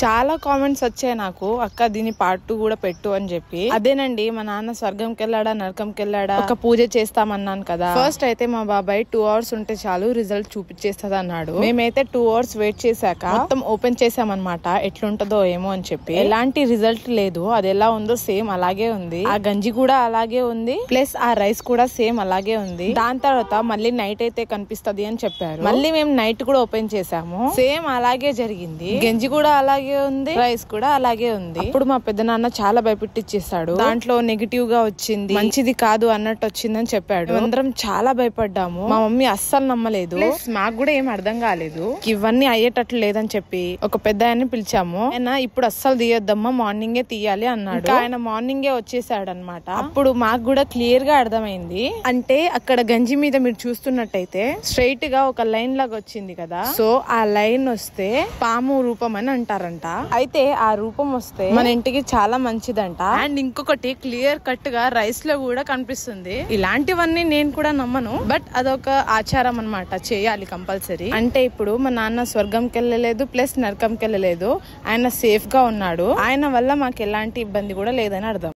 చాలా కామెంట్స్ వచ్చాయి నాకు, అక్క దీని పార్ట్ 2 కూడా పెట్టు అని చెప్పి. అదేనండి, మా నాన్న స్వర్గంకి వెళ్ళాడా నరకంకి వెళ్ళాడా ఒక పూజ చేస్తామన్నాను కదా. ఫస్ట్ అయితే మా బాబాయ్ 2 hours ఉంటే చాలు రిజల్ట్ చూపించేస్తుంది అన్నాడు. మేమైతే 2 hours వెయిట్ చేశాక మొత్తం ఓపెన్ చేసామన్నమాట, ఎట్లుంటదో ఏమో అని చెప్పి. ఎలాంటి రిజల్ట్ లేదు, అది ఎలా ఉందో సేమ్ అలాగే ఉంది. ఆ గంజి కూడా అలాగే ఉంది, ప్లస్ ఆ రైస్ కూడా సేమ్ అలాగే ఉంది. దాని తర్వాత మళ్ళీ నైట్ అయితే కనిపిస్తది అని చెప్పారు. మళ్ళీ మేము నైట్ కూడా ఓపెన్ చేసాము, సేమ్ అలాగే జరిగింది. గంజి కూడా అలాగే ఉంది, రైస్ కూడా అలాగే ఉంది. ఇప్పుడు మా పెద్దనాన్న చాలా భయపెట్టిచ్చేసాడు. దాంట్లో నెగిటివ్ గా వచ్చింది, మంచిది కాదు అన్నట్టు వచ్చిందని చెప్పాడు. అందరం చాలా భయపడ్డాము. మా మమ్మీ అస్సలు నమ్మలేదు, మాకు కూడా ఏం అర్థం కాలేదు. ఇవన్నీ అయ్యేటట్లు లేదని చెప్పి ఒక పెద్ద ఆయన్ని పిలిచాము. ఆయన ఇప్పుడు అస్సలు తీయొద్దమ్మా, మార్నింగే తీయాలి అన్నాడు. ఆయన మార్నింగే వచ్చేసాడు అనమాట. అప్పుడు మాకు కూడా క్లియర్ గా అర్థమైంది. అంటే అక్కడ గంజి మీద మీరు చూస్తున్నట్టయితే స్ట్రైట్ గా ఒక లైన్ లాగా వచ్చింది కదా. సో ఆ లైన్ వస్తే పాము రూపం అని అంటారంట. అయితే ఆ రూపం వస్తే మన ఇంటికి చాలా మంచిదంట. అండ్ ఇంకొకటి క్లియర్ కట్ గా రైస్ లో కూడా కనిపిస్తుంది. ఇలాంటివన్నీ నేను కూడా నమ్మను, బట్ అదొక ఆచారం అన్నమాట, చేయాలి కంపల్సరీ. అంటే ఇప్పుడు మా నాన్న స్వర్గంకి వెళ్ళలేదు, ప్లస్ నరకంకి వెళ్ళలేదు, ఆయన సేఫ్ గా ఉన్నాడు. ఆయన వల్ల మాకు ఎలాంటి ఇబ్బంది కూడా లేదని అర్థం.